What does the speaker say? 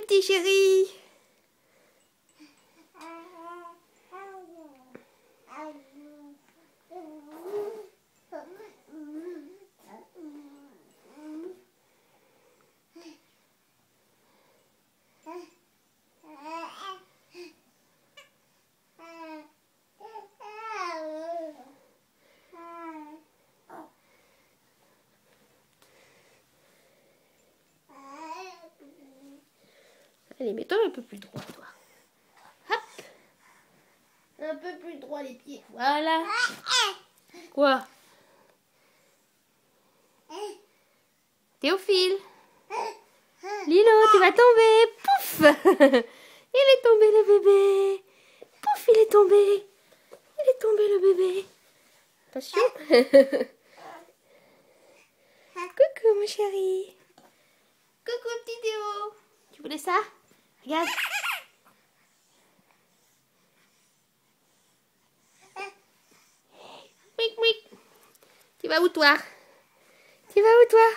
petit chéri. Allez, mets-toi un peu plus droit, toi. Hop. Un peu plus droit les pieds. Voilà. Quoi? Théophile. Lilo, tu vas tomber. Pouf. Il est tombé le bébé. Pouf, il est tombé. Il est tombé le bébé. Attention. Coucou mon chéri. Coucou petit Théo. Tu voulais ça? Regarde. Mouic, mouic. Tu vas où toi? Tu vas où toi?